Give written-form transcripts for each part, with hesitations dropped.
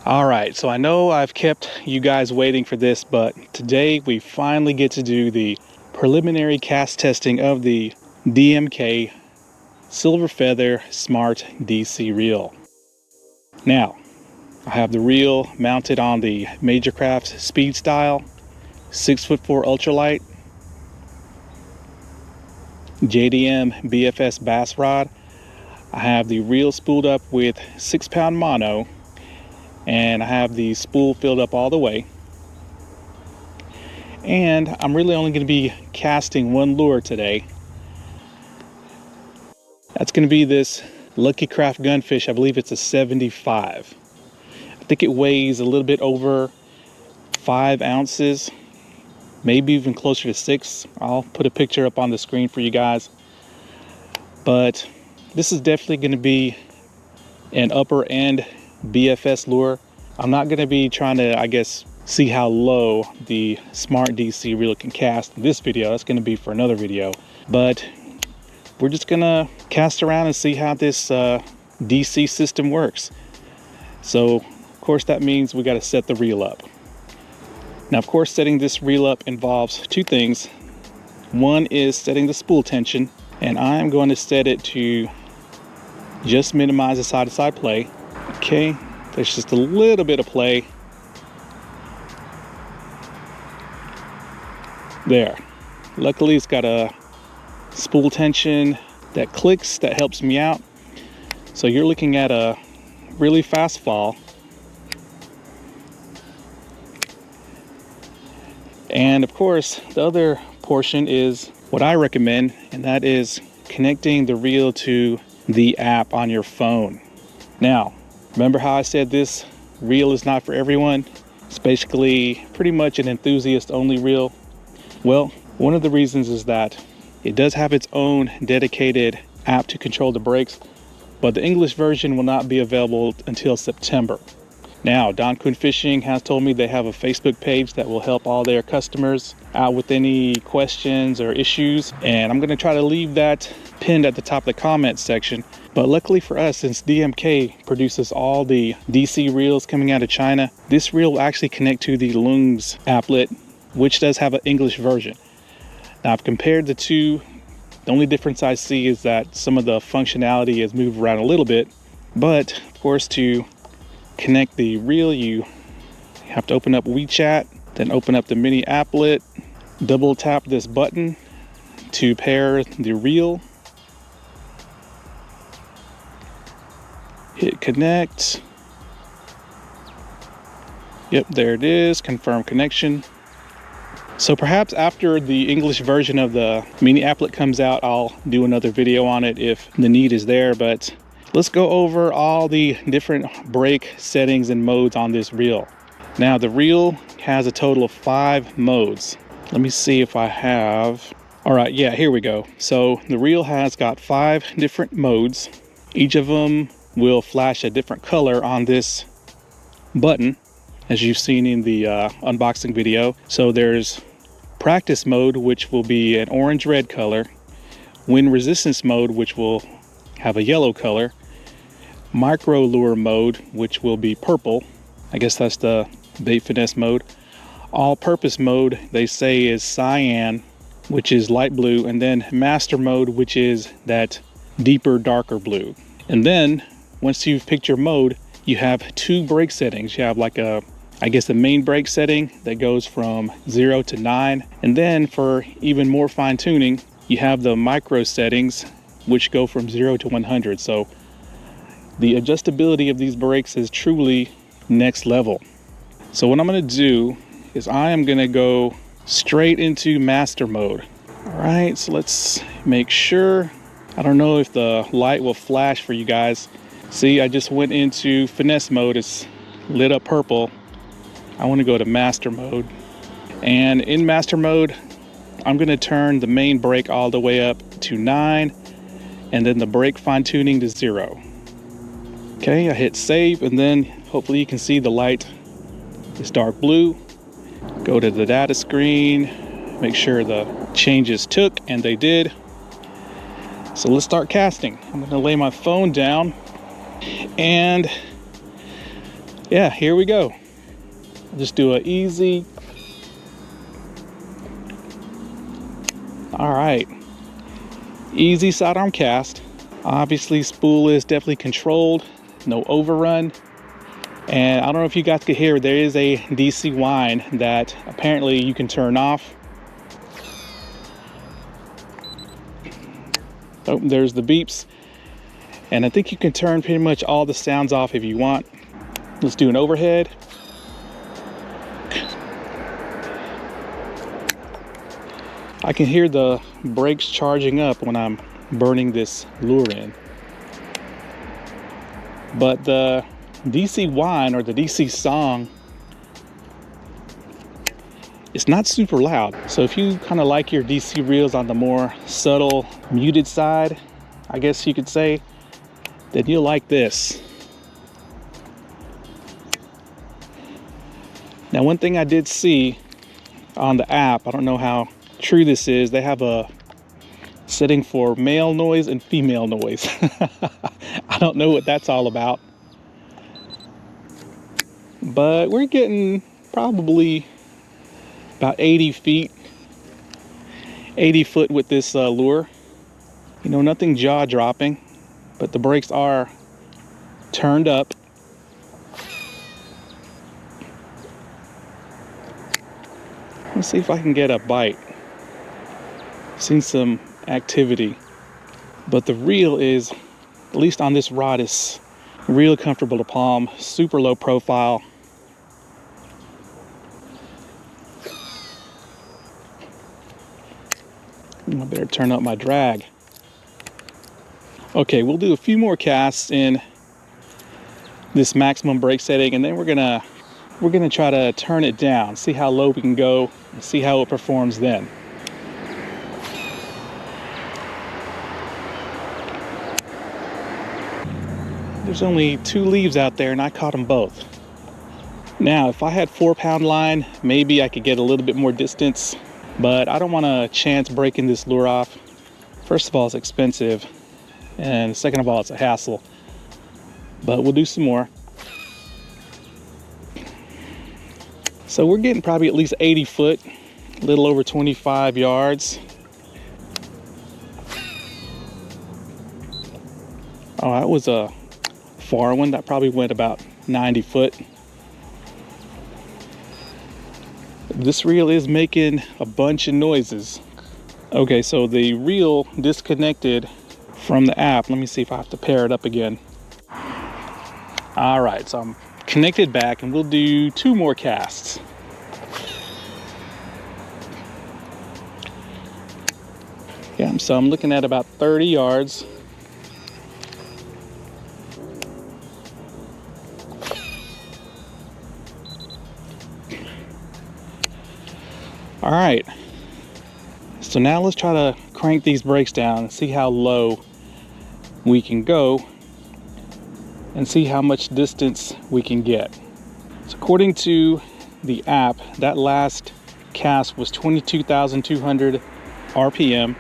All right, so I know I've kept you guys waiting for this, but today we finally get to do the preliminary cast testing of the DMK Silver Feather Smart DC Reel. Now, I have the reel mounted on the Majorcraft Speed Style 6'4" ultralight JDM BFS bass rod. I have the reel spooled up with 6-pound mono, and I have the spool filled up all the way. And I'm really only going to be casting one lure today. That's going to be this Lucky Craft Gunfish. I believe it's a 75. I think it weighs a little bit over 5 ounces, maybe even closer to 6. I'll put a picture up on the screen for you guys. But this is definitely going to be an upper end BFS lure. I'm not going to be trying to, I guess, see how low the Smart DC reel can cast in this video. That's going to be for another video. But we're just going to cast around and see how this DC system works. So, of course, that means we got to set the reel up. Now, of course, setting this reel up involves two things. One is setting the spool tension, and I'm going to set it to just minimize the side-to-side play. Okay, there's just a little bit of play. There. Luckily, it's got a spool tension that clicks, that helps me out. So you're looking at a really fast fall. And of course, the other portion is what I recommend, and that is connecting the reel to the app on your phone. Now, remember how I said this reel is not for everyone? It's basically pretty much an enthusiast only reel. Well, one of the reasons is that it does have its own dedicated app to control the brakes, but the English version will not be available until September. Now, Don Quinn Fishing has told me they have a Facebook page that will help all their customers out with any questions or issues, and I'm going to try to leave that pinned at the top of the comments section. But luckily for us, since DMK produces all the DC reels coming out of China, this reel will actually connect to the LOOMS applet, which does have an English version. Now, I've compared the two. The only difference I see is that some of the functionality has moved around a little bit, but of course, to connect the reel, you have to open up WeChat, then open up the mini applet, double tap this button to pair the reel, hit connect. Yep, there it is, confirm connection. So perhaps after the English version of the mini applet comes out, I'll do another video on it if the need is there. But let's go over all the different brake settings and modes on this reel. Now, the reel has a total of 5 modes. Let me see if I have. All right, yeah, here we go. So the reel has got 5 different modes. Each of them will flash a different color on this button, as you've seen in the unboxing video. So there's practice mode, which will be an orange-red color, wind resistance mode, which will have a yellow color, micro lure mode, which will be purple. I guess that's the Bait Finesse mode. All-purpose mode, they say, is cyan, which is light blue, and then master mode, which is that deeper, darker blue. And then once you've picked your mode, you have 2 brake settings. You have like a, I guess, the main brake setting that goes from 0 to 9. And then for even more fine tuning, you have the micro settings, which go from 0 to 100. So the adjustability of these brakes is truly next level. So what I'm going to do is I am going to go straight into master mode. All right, so let's make sure. I don't know if the light will flash for you guys. See, I just went into finesse mode. It's lit up purple. I want to go to master mode. And in master mode, I'm going to turn the main brake all the way up to 9, and then the brake fine tuning to 0. Okay, I hit save, and then hopefully you can see the light is dark blue. Go to the data screen, make sure the changes took, and they did. So let's start casting. I'm going to lay my phone down, and yeah, here we go. Just do an easy. All right, easy sidearm cast. Obviously spool is definitely controlled, no overrun. And I don't know if you guys could hear, there is a DC whine that apparently you can turn off. Oh, there's the beeps. And I think you can turn pretty much all the sounds off if you want. Let's do an overhead. I can hear the brakes charging up when I'm burning this lure in. But the DC whine or the DC song, it's not super loud. So if you kind of like your DC reels on the more subtle, muted side, I guess you could say, then you'll like this. Now, one thing I did see on the app, I don't know how true this is, they have a setting for male noise and female noise. I don't know what that's all about. But we're getting probably about 80 foot with this lure. You know, nothing jaw dropping, but the brakes are turned up. Let's see if I can get a bite. Seen some activity, but the reel is, at least on this rod, is real comfortable to palm, super low profile. I better turn up my drag. Okay, we'll do a few more casts in this maximum brake setting, and then we're gonna try to turn it down, see how low we can go, and see how it performs then. There's only 2 leaves out there, and I caught them both. Now, if I had 4-pound line, maybe I could get a little bit more distance, but I don't want to chance breaking this lure off. First of all, it's expensive, and second of all, it's a hassle. But we'll do some more. So we're getting probably at least 80 foot, a little over 25 yards. Oh, that was a far one. That probably went about 90 foot. This reel is making a bunch of noises. Okay, so the reel disconnected from the app. Let me see if I have to pair it up again. All right, so I'm connected back, and we'll do 2 more casts. Yeah, so I'm looking at about 30 yards. All right, so now let's try to crank these brakes down and see how low we can go and see how much distance we can get. So according to the app, that last cast was 22,200 RPM,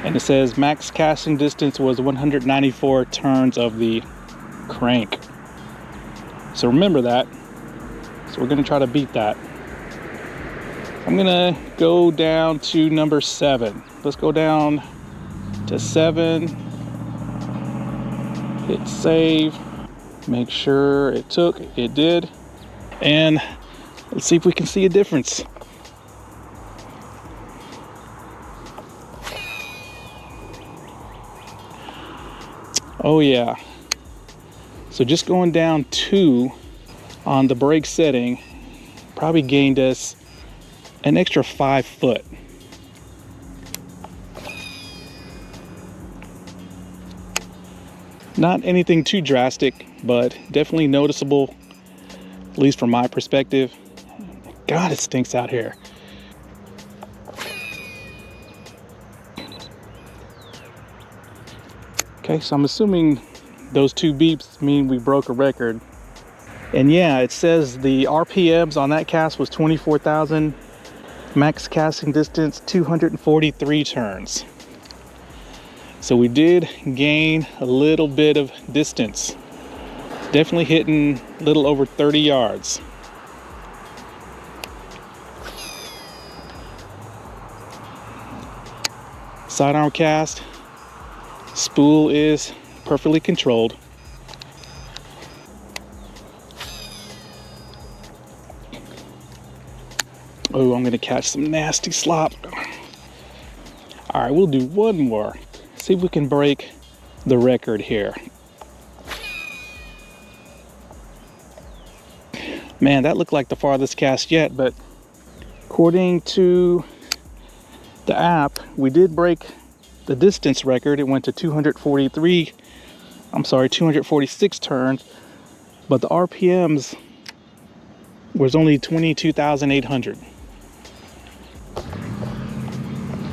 and it says max casting distance was 194 turns of the crank. So remember that. So we're gonna try to beat that. I'm gonna go down to number 7. Let's go down to 7. Hit save. Make sure it took. It did. And let's see if we can see a difference. Oh yeah. So just going down 2 on the brake setting probably gained us an extra 5 foot. Not anything too drastic, but definitely noticeable, at least from my perspective. God, it stinks out here. Okay, so I'm assuming those 2 beeps mean we broke a record. And yeah, it says the RPMs on that cast was 24,000. Max casting distance 243 turns. So we did gain a little bit of distance. Definitely hitting a little over 30 yards. Sidearm cast. Spool is perfectly controlled. Oh, I'm gonna catch some nasty slop. All right, we'll do one more. See if we can break the record here. Man, that looked like the farthest cast yet, but according to the app, we did break the distance record. It went to 246 turns, but the RPMs was only 22,800.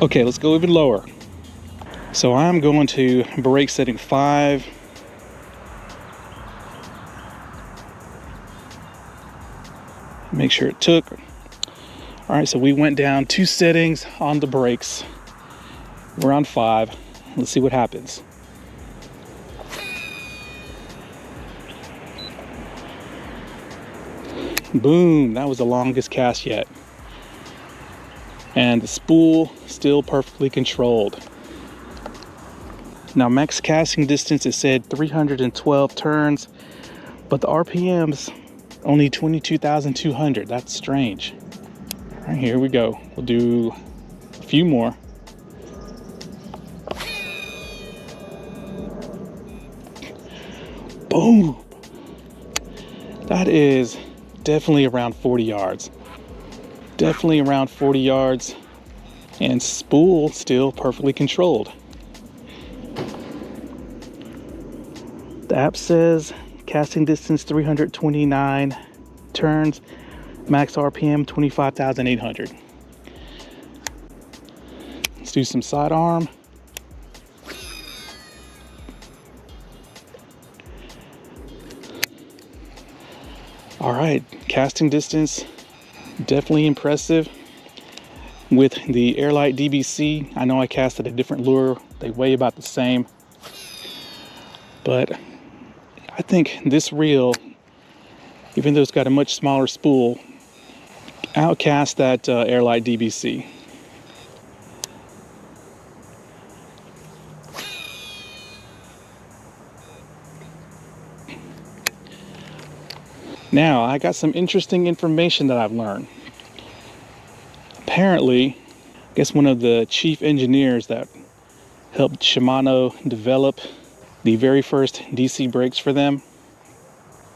Okay, let's go even lower. So I'm going to break setting 5. Make sure it took. All right, so we went down 2 settings on the brakes. We're on 5. Let's see what happens. Boom, that was the longest cast yet. And the spool still perfectly controlled. Now max casting distance, it said 312 turns, but the RPMs only 22,200. That's strange. All right, here we go. We'll do a few more. Boom. That is definitely around 40 yards. Definitely around 40 yards, and spool still perfectly controlled. The app says casting distance 329 turns, max RPM 25,800. Let's do some sidearm. All right, casting distance definitely impressive. With the Airlight DBC, I know I casted a different lure. They weigh about the same, but I think this reel, even though it's got a much smaller spool, outcast that Airlight DBC. Now, I got some interesting information that I've learned. Apparently, I guess one of the chief engineers that helped Shimano develop the very first DC brakes for them,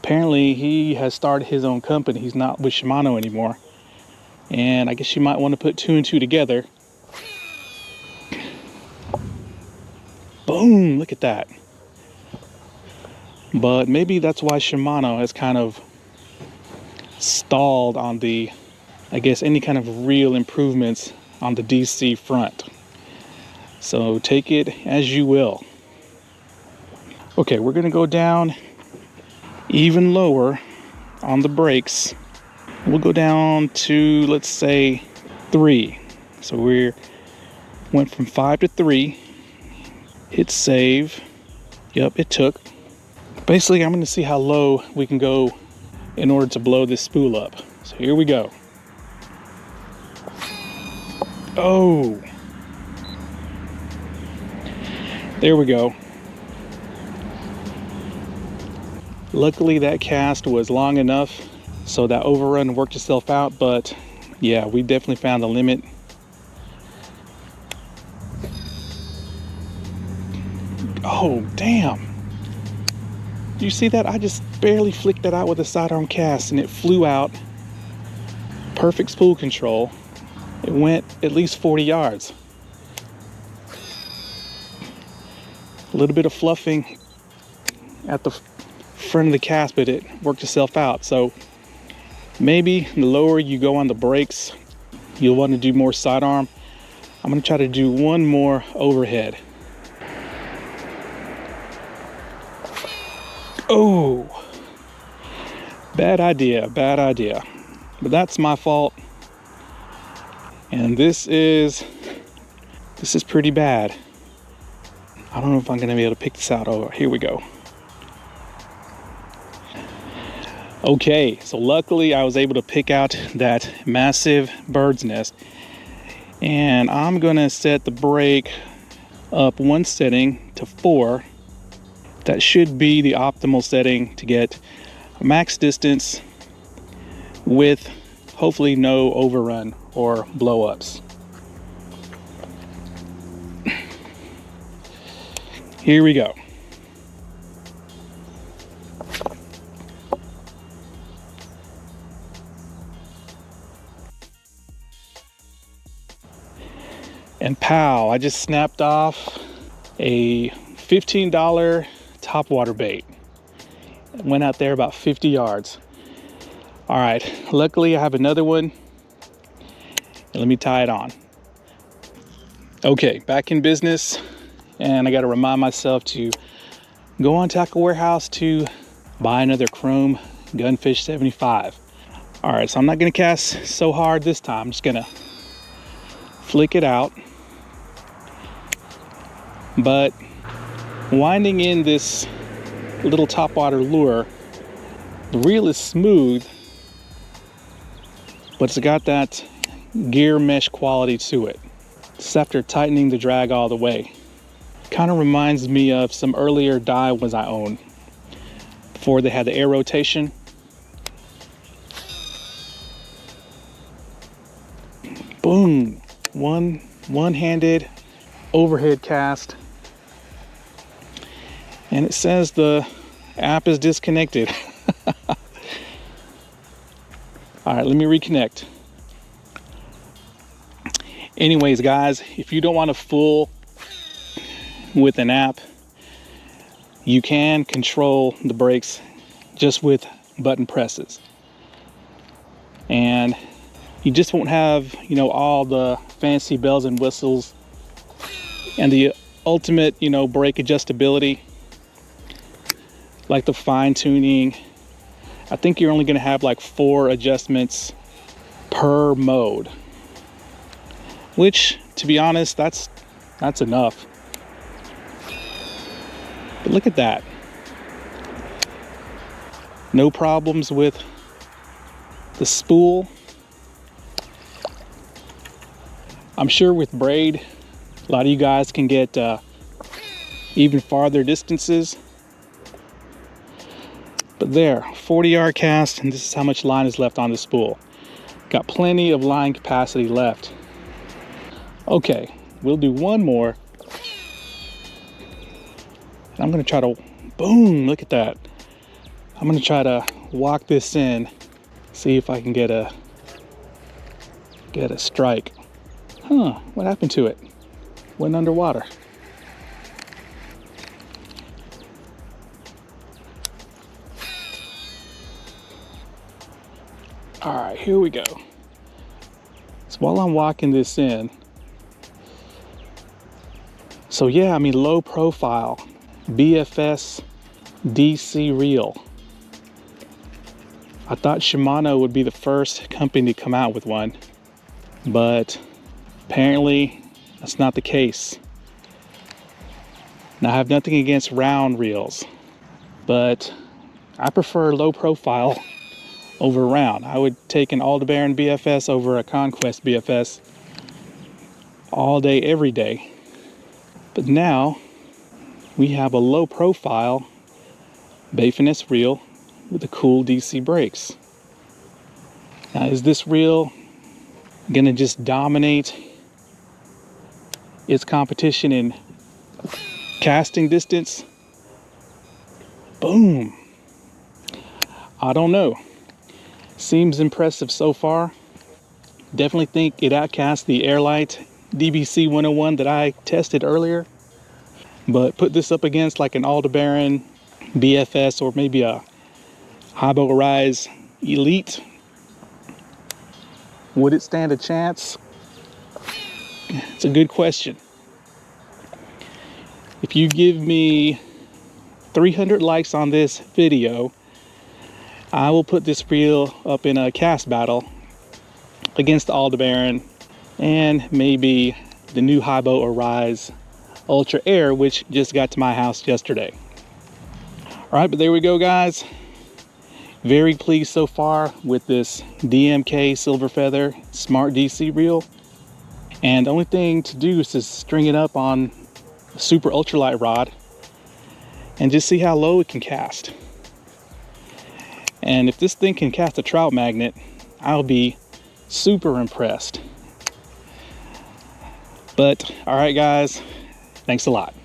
apparently he has started his own company. He's not with Shimano anymore. And I guess you might want to put 2 and 2 together. Boom, look at that. But maybe that's why Shimano has kind of stalled on the, I guess, any kind of real improvements on the DC front. So take it as you will. Okay, we're gonna go down even lower on the brakes. We'll go down to, let's say, 3. So we went from 5 to 3. Hit save. Yep, it took. Basically, I'm gonna see how low we can go in order to blow this spool up. So here we go. Oh, there we go. Luckily that cast was long enough so that overrun worked itself out, but yeah, we definitely found the limit. Oh, damn. Do you see that? I just barely flicked that out with a sidearm cast and it flew out. Perfect spool control. It went at least 40 yards. A little bit of fluffing at the front of the cast, but it worked itself out. So maybe the lower you go on the brakes, you'll want to do more sidearm. I'm going to try to do one more overhead. Oh, bad idea, bad idea. But that's my fault. And this is pretty bad. I don't know if I'm gonna be able to pick this out. Oh, here we go. Okay, so luckily I was able to pick out that massive bird's nest, and I'm gonna set the brake up one setting to 4. That should be the optimal setting to get max distance with hopefully no overrun or blow-ups. Here we go. And pow, I just snapped off a $15 topwater bait. It went out there about 50 yards. All right, luckily I have another one. And let me tie it on. Okay, back in business. And I got to remind myself to go on Tackle Warehouse to buy another chrome gunfish 75. All right, so I'm not going to cast so hard this time. I'm just going to flick it out. But winding in this little topwater lure, the reel is smooth, but it's got that gear mesh quality to it. Just after tightening the drag all the way. Kind of reminds me of some earlier DAIWAs I owned before they had the air rotation. Boom, one-handed overhead cast. And it says the app is disconnected. All right, let me reconnect. Anyways, guys, if you don't want to fool with an app, you can control the brakes just with button presses. And you just won't have, you know, all the fancy bells and whistles and the ultimate, you know, brake adjustability, like the fine tuning. I think you're only going to have like 4 adjustments per mode, which, to be honest, that's enough. But look at that. No problems with the spool. I'm sure with braid, a lot of you guys can get even farther distances. But there, 40-yard cast, and this is how much line is left on the spool. Got plenty of line capacity left. Okay, we'll do one more. And I'm gonna try to, boom, look at that. I'm gonna try to walk this in, see if I can get a strike. Huh, what happened to it? Went underwater. All right, here we go. So while I'm walking this in, so yeah, I mean, low profile, BFS DC reel. I thought Shimano would be the first company to come out with one, but apparently that's not the case. Now, I have nothing against round reels, but I prefer low profile over round. I would take an ALDEBARAN BFS over a CONQUEST BFS all day, every day. But now we have a low profile Bait Finesse reel with the cool DC brakes. Now, is this reel gonna just dominate its competition in casting distance? Boom. I don't know. Seems impressive so far. Definitely think it outcasts the Airlight DBC 101 that I tested earlier. But put this up against like an ALDEBARAN BFS or maybe a Hybo Arise Elite. Would it stand a chance? It's a good question. If you give me 300 likes on this video, I will put this reel up in a cast battle against the ALDEBARAN and maybe the new Hybo Arise Ultra Air, which just got to my house yesterday. All right, but there we go, guys. Very pleased so far with this DMK Silver Feather Smart DC reel. And the only thing to do is to string it up on a super ultralight rod and just see how low it can cast. And if this thing can cast a trout magnet, I'll be super impressed. But all right guys, thanks a lot.